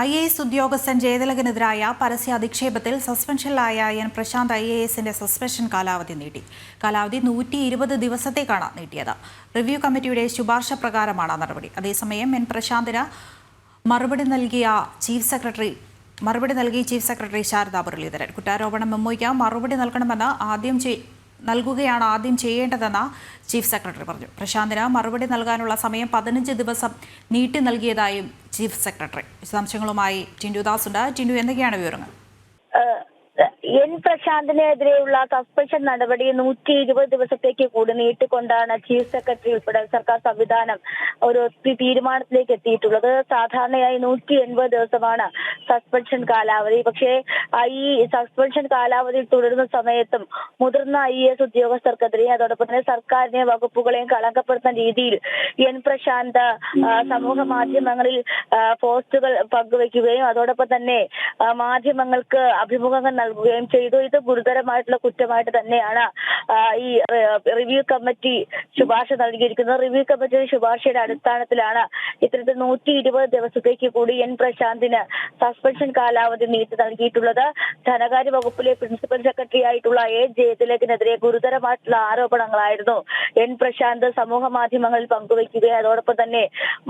IAS ഉദ്യോഗസ്ഥൻ ജയതിലകനെതിരായ പരസ്യ അധിക്ഷേപത്തിൽ സസ്പെൻഷനിലായ N Prashant IASന്റെ suspension കാലാവധി നീട്ടി. കാലാവധി 120 ദിവസത്തേക്കാണ് നീട്ടിയത്. റിവ്യൂ കമ്മിറ്റിയുടെ ശുപാർശ പ്രകാരമാണ് നടപടി. അതേസമയം എൻ പ്രശാന്തിന് മറുപടി നൽകി ചീഫ് സെക്രട്ടറി ശാരദാ മുരളീധരൻ. കുറ്റാരോപണ മെമ്മോയ്ക്ക് മറുപടി നൽകണമെന്ന് ആദ്യം ചെയ്യേണ്ടതെന്ന് ചീഫ് സെക്രട്ടറി പറഞ്ഞു. പ്രശാന്തിന് മറുപടി നൽകാനുള്ള സമയം 15 ദിവസം നീട്ടി നൽകിയതായും ചീഫ് സെക്രട്ടറി. വിശദാംശങ്ങളുമായി ടിൻഡു ദാസ് ഉണ്ട്. ടിൻഡു, എന്തൊക്കെയാണ് വിവരങ്ങൾ? എൻ പ്രശാന്തിനെതിരെയുള്ള സസ്പെൻഷൻ നടപടി 120 ദിവസത്തേക്ക് കൂടി നീട്ടിക്കൊണ്ടാണ് ചീഫ് സെക്രട്ടറി ഉൾപ്പെടെ സർക്കാർ സംവിധാനം ഒരു തീരുമാനത്തിലേക്ക് എത്തിയിട്ടുള്ളത്. സാധാരണയായി 180 ദിവസമാണ് സസ്പെൻഷൻ കാലാവധി. പക്ഷേ ഈ സസ്പെൻഷൻ കാലാവധി തുടരുന്ന സമയത്തും മുതിർന്ന IAS ഉദ്യോഗസ്ഥർക്കെതിരെ അതോടൊപ്പം തന്നെ സർക്കാരിനെ വകുപ്പുകളെയും കളങ്കപ്പെടുത്തുന്ന രീതിയിൽ എൻ പ്രശാന്ത് സമൂഹ മാധ്യമങ്ങളിൽ പോസ്റ്റുകൾ പങ്കുവയ്ക്കുകയും അതോടൊപ്പം തന്നെ മാധ്യമങ്ങൾക്ക് അഭിമുഖങ്ങൾ നൽകുകയും ചെയ്തു. ഇത് ഗുരുതരമായിട്ടുള്ള കുറ്റമായിട്ട് തന്നെയാണ് ഈ റിവ്യൂ കമ്മിറ്റി ശുപാർശ നൽകിയിരിക്കുന്നത്. റിവ്യൂ കമ്മിറ്റിയുടെ ശുപാർശയുടെ അടിസ്ഥാനത്തിലാണ് ഇത്തരത്തിൽ 120 ദിവസത്തേക്ക് കൂടി എൻ പ്രശാന്തിന് സസ്പെൻഷൻ കാലാവധി നീട്ടി നൽകിയിട്ടുള്ളത്. ധനകാര്യ വകുപ്പിലെ പ്രിൻസിപ്പൽ സെക്രട്ടറി ആയിട്ടുള്ള A ജയതിലകനെതിരെ ഗുരുതരമായിട്ടുള്ള ആരോപണങ്ങളായിരുന്നു എൻ പ്രശാന്ത് സമൂഹ മാധ്യമങ്ങളിൽ പങ്കുവയ്ക്കുകയും അതോടൊപ്പം തന്നെ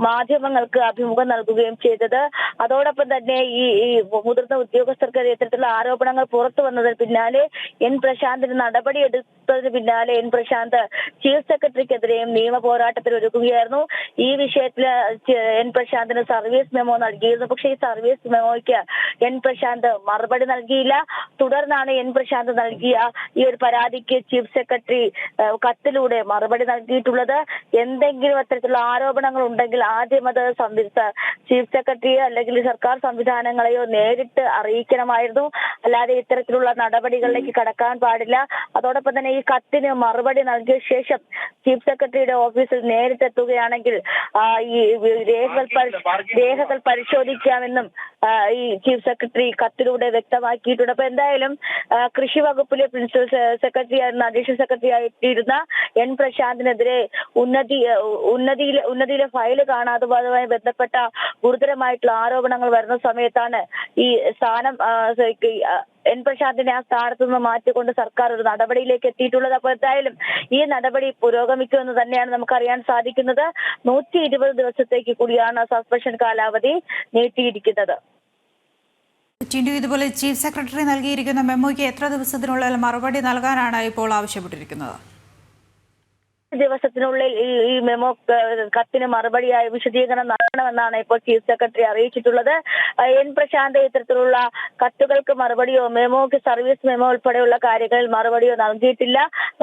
മാധ്യമങ്ങൾക്ക് അഭിമുഖം നൽകുകയും ചെയ്തത്. അതോടൊപ്പം തന്നെ ഈ മുതിർന്ന ഉദ്യോഗസ്ഥർക്കെതിരെ ഇത്തരത്തിലുള്ള ആരോപണങ്ങൾ പുറത്തു വന്നതിന് പിന്നാലെ എൻ പ്രശാന്തിന് നടപടിയെടുത്തതിന് പിന്നാലെ എൻ പ്രശാന്ത് ചീഫ് സെക്രട്ടറിക്കെതിരെയും നിയമ പോരാട്ടത്തിൽ ഒരുക്കുകയായിരുന്നു. ഈ വിഷയത്തിൽ എൻ പ്രശാന്തിന് സർവീസ് മെമ്മോ നൽകിയിരുന്നു. പക്ഷേ ഈ സർവീസ് മെമ്മോയ്ക്ക് എൻ പ്രശാന്ത് മറുപടി നൽകിയില്ല. തുടർന്നാണ് എൻ പ്രശാന്ത് നൽകിയ ഈ ഒരു പരാതിക്ക് ചീഫ് സെക്രട്ടറി കത്തിലൂടെ മറുപടി നൽകിയിട്ടുള്ളത്. എന്തെങ്കിലും അത്തരത്തിലുള്ള ആരോപണങ്ങൾ ഉണ്ടെങ്കിൽ ആദ്യം അത് ചീഫ് സെക്രട്ടറിയോ അല്ലെങ്കിൽ സർക്കാർ സംവിധാനങ്ങളെയോ നേരിട്ട് അറിയിക്കണമായിരുന്നു. അല്ലാതെ ഇത്തരത്തിലുള്ള നടപടികളിലേക്ക് കടക്കാൻ പാടില്ല. അതോടൊപ്പം തന്നെ ഈ കത്തിന് മറുപടി നൽകിയ ശേഷം ചീഫ് സെക്രട്ടറിയുടെ ഓഫീസിൽ നേരിട്ടെത്തുകയാണെങ്കിൽ ഈ രേഖകൾ പരിശോധിക്കാമെന്നും ഈ ചീഫ് സെക്രട്ടറി കത്തിലൂടെ വ്യക്തമാക്കിയിട്ടുണ്ട്. അപ്പൊ എന്തായാലും കൃഷി വകുപ്പിലെ പ്രിൻസിപ്പൽ സെക്രട്ടറി ആയിരുന്ന അഡീഷണൽ സെക്രട്ടറി ആയിട്ടിരുന്ന എൻ പ്രശാന്തിനെതിരെ ഉന്നതിയിലെ ഫയല് കാണാതുമായി ബന്ധപ്പെട്ട ഗുരുതരമായിട്ടുള്ള ആരോപണങ്ങൾ വരുന്ന സമയത്താണ് ഈ സ്ഥാനം എൻ പ്രശാന്തിനെ ആ സ്ഥാനത്ത് നിന്ന് മാറ്റിക്കൊണ്ട് സർക്കാർ ഒരു നടപടിയിലേക്ക് എത്തിയിട്ടുള്ളത്. അപ്പോൾ എന്തായാലും ഈ നടപടി പുരോഗമിക്കുമെന്ന് തന്നെയാണ് നമുക്കറിയാൻ സാധിക്കുന്നത്. 120 ദിവസത്തേക്ക് കൂടിയാണ് സസ്പെൻഷൻ കാലാവധി നീട്ടിയിരിക്കുന്നത്. ഇതുപോലെ ചീഫ് സെക്രട്ടറി നൽകിയിരിക്കുന്ന മെമ്മോയ്ക്ക് എത്ര ദിവസത്തിനുള്ളിൽ മറുപടി നൽകാനാണ് ഇപ്പോൾ ആവശ്യപ്പെട്ടിരിക്കുന്നത്? ദിവസത്തിനുള്ളിൽ ഈ മെമ്മോ കത്തിന് മറുപടിയായി വിശദീകരണം നൽകണമെന്നാണ് ഇപ്പോൾ ചീഫ് സെക്രട്ടറി അറിയിച്ചിട്ടുള്ളത്. എൻ പ്രശാന്ത് ഇത്തരത്തിലുള്ള കത്തുകൾക്ക് മറുപടിയോ മെമ്മോക്ക് സർവീസ് മെമ്മോ ഉൾപ്പെടെയുള്ള കാര്യങ്ങളിൽ മറുപടിയോ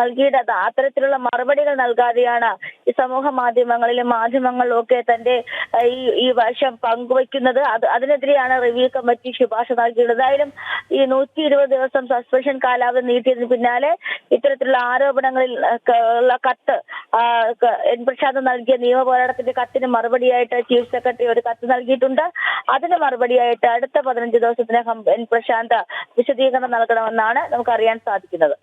നൽകിയിട്ടത് അത്തരത്തിലുള്ള മറുപടികൾ നൽകാതെയാണ് ഈ സമൂഹ മാധ്യമങ്ങളിലും ഒക്കെ തന്റെ ഈ വശം പങ്കുവയ്ക്കുന്നത്. അതിനെതിരെയാണ് റിവ്യൂ കമ്മിറ്റി ശുപാർശ നൽകിയിട്ടുള്ളത്. എന്തായാലും ഈ 120 ദിവസം സസ്പെൻഷൻ കാലാവധി നീട്ടിയതിന് പിന്നാലെ ഇത്തരത്തിലുള്ള ആരോപണങ്ങളിൽ ഉള്ള കത്ത് എൻ പ്രശാന്ത് നൽകിയ നിയമ പോരാട്ടത്തിന്റെ കത്തിന് മറുപടിയായിട്ട് ചീഫ് സെക്രട്ടറി ഒരു കത്ത് നൽകിയിട്ടുണ്ട്. അതിന് മറുപടിയായിട്ട് അടുത്ത 15 ദിവസത്തിനകം എൻ പ്രശാന്ത് വിശദീകരണം നൽകണമെന്നാണ് നമുക്കറിയാൻ സാധിക്കുന്നത്.